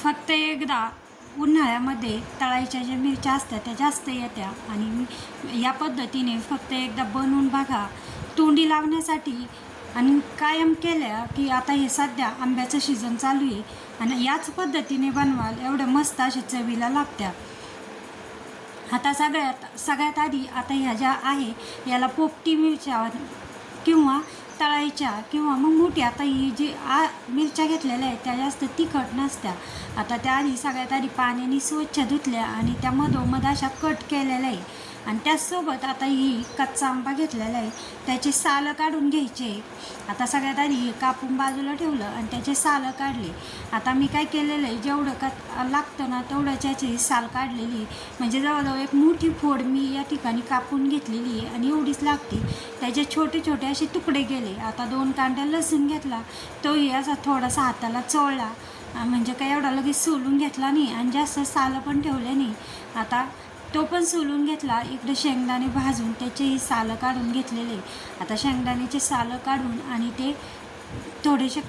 फक्त एकदा उन्हाळ्यामध्ये तळायच्या ज्या मिरच्या असतात त्या जास्त येत्या आणि या पद्धतीने फक्त एकदा बनवून बघा. तोंडी लावण्यासाठी आणि कायम केल्या की आता हे सध्या आंब्याचं सीझन चालू आहे आणि याच पद्धतीने बनवाल एवढ्या मस्त अशा चवीला लागत्या. आता सगळ्यात आधी आता ह्या ज्या आहे याला पोपटी मिरच्या किंवा तळायच्या किंवा मग मोठी आता ही जी मिरच्या घेतलेल्या आहेत त्या जास्त तिखट नसत्या. आता त्या आधी सगळ्यात आधी पाण्याने स्वच्छ धुतल्या आणि त्या मधोमध अशा कट केलेल्या आहे आणि त्याचसोबत आता ही कच्चा आंबा घेतलेला आहे त्याचे सालं काढून घ्यायचे. आता सगळ्यात आधी हे कापून बाजूला ठेवलं आणि त्याचे सालं काढले. आता मी काय केलेलं आहे जेवढं लागतं ना तेवढंच याची साल काढलेली म्हणजे जवळजवळ एक मोठी फोड मी या ठिकाणी कापून घेतलेली आहे आणि एवढीच लागते. त्याचे छोटे छोटे असे तुकडे गेले. आता 2 कांड्या लसूण घेतला तोही असा थोडासा हाताला चोळला म्हणजे काय एवढा लगेच सोलून घेतला नाही आणि जास्त सालं पण ठेवले नाही. आता तो पण सोलून घेतला. इकडे शेंगदाणे भाजून त्याचेही सालं काढून घेतलेले. आता शेंगदाण्याचे सालं काढून आणि ते थोडेसे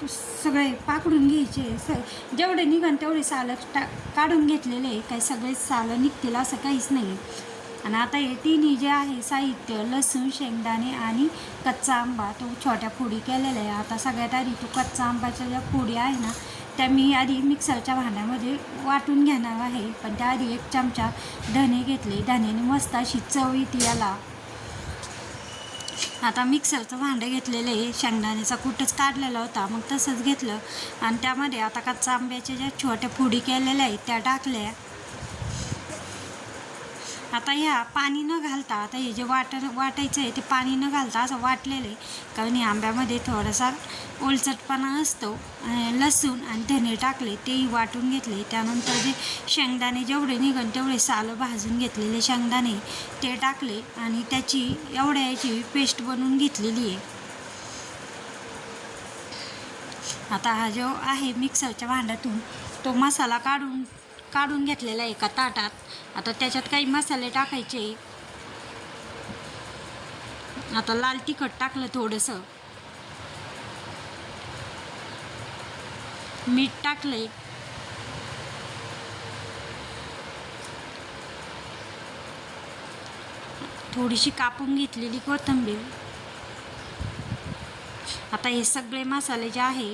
सगळे पाकडून घ्यायचे. जेवढे निघन तेवढे सालं काढून घेतलेले. काही सगळे सालं निघतील असं काहीच नाही. आणि आता हे तिन्ही जे आहे साहित्य लसूण शेंगदाणे आणि कच्चा आंबा तो छोट्या फोडी केलेल्या आहे. आता सगळ्यात आधी तो कच्चा आंब्याच्या ज्या फोडी आहे ना त्या मी आधी मिक्सरच्या भांड्यामध्ये वाटून घेणार आहे. पण त्याआधी 1 चमचा धने घेतले. धन्याने मस्त अशी चव येते याला. आता मिक्सरचं भांडं घेतलेलं आहे. शेंगदाण्याचा कूटच काढलेला होता मग तसंच घेतलं आणि त्यामध्ये आता कच्चा आंब्याच्या ज्या छोट्या फोडी केलेल्या आहेत त्या टाकल्या. आता ह्या पाणी न घालता आता हे जे वाटायचं आहे ते पाणी न घालता असं वाटलेलं आहे कारण या आंब्यामध्ये थोडासा ओलचटपणा असतो. लसूण आणि धने टाकले तेही वाटून घेतले. त्यानंतर जे शेंगदाणे जेवढे निघन तेवढे सालं भाजून घेतलेले शेंगदाणे ते टाकले आणि त्याची याची पेस्ट बनवून घेतलेली आहे. आता हा जो आहे मिक्सरच्या भांड्यातून तो मसाला काढून घेतलेला आहे एका ताटात. आता त्याच्यात काही मसाले टाकायचे. आता लाल तिखट टाकलं थोडंसं, मीठ टाकले, थोडीशी कापून घेतलेली कोथिंबीर. आता हे सगळे मसाले जे आहे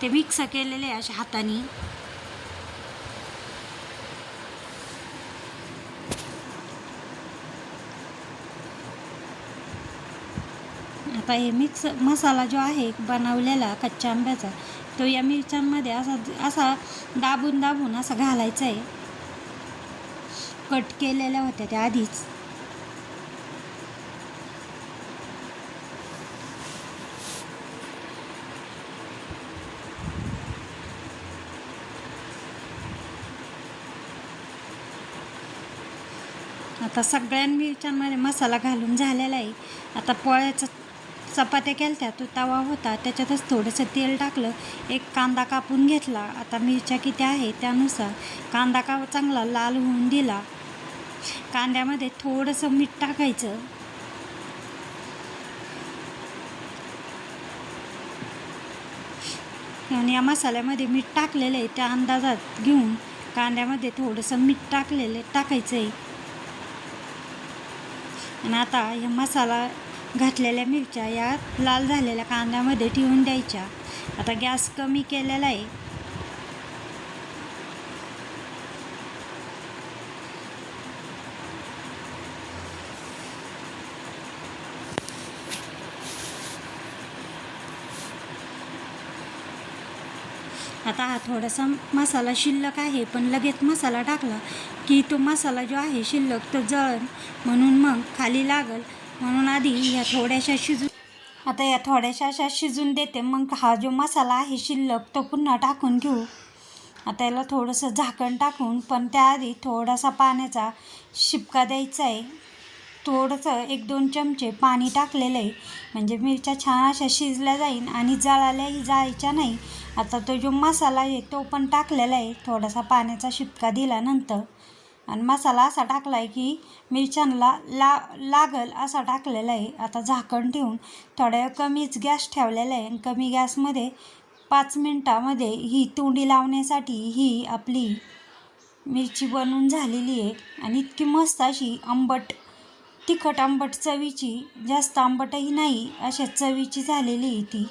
ते मिक्स केलेले अशा हाताने. आता हे मसाला जो आहे बनवलेला कच्च्या आंब्याचा तो या मिरच्यांमध्ये असा दाबून असा घालायचा आहे. कट केलेल्या होत्या त्या आधीच. आता सगळ्या मिरच्यांमध्ये मसाला घालून झालेला आहे. आता पोळ्याचा चपात्या केल्या तो तवा होता त्याच्यातच थोडंसं तेल टाकलं. 1 कांदा कापून घेतला. आता मिरच्या किती आहे त्यानुसार कांदा चांगला लाल होऊन दिला. कांद्यामध्ये थोडंसं मीठ टाकायचं. आणि या मसाल्यामध्ये मीठ टाकलेलं आहे त्या अंदाजात घेऊन कांद्यामध्ये थोडंसं मीठ टाकायचं आहे. आणि आता या मसाला घातलेल्या मिरच्या या लाल झालेल्या कांद्यामध्ये ठेवून द्यायच्या. आता गॅस कमी केलेला आहे. आता हा थोडासा मसाला शिल्लक आहे पण लगेच मसाला टाकला की तो मसाला जो आहे शिल्लक तो जळण म्हणून मग खाली लागल म्हणून आधी ह्या थोड्याशा आता या थोड्याशा अशा शिजून देते. मग हा जो मसाला आहे शिल्लक तो पुन्हा टाकून घेऊ. आता याला थोडंसं झाकण टाकून पण त्याआधी थोडासा पाण्याचा शिपका द्यायचा आहे. थोडंसं 1-2 चमचे पाणी टाकलेलं आहे म्हणजे मिरच्या छान अशा शिजल्या जाईल आणि जळाल्याही जायच्या नाही. आता तो जो मसाला आहे तो पण टाकलेला आहे. थोडासा पाण्याचा शिपका दिल्यानंतर आणि मसाला असा टाकला आहे की मिरच्यांना लागल असा टाकलेला आहे. आता झाकण ठेवून थोड्या कमीच गॅस ठेवलेला आहे आणि कमी गॅसमध्ये 5 मिनटामध्ये ही तोंडी लावण्यासाठी ही आपली मिरची बनवून झालेली आहे. आणि इतकी मस्त अशी आंबट, तिखट आंबट चवीची, जास्त आंबटही नाही अशा चवीची झालेली आहे ती.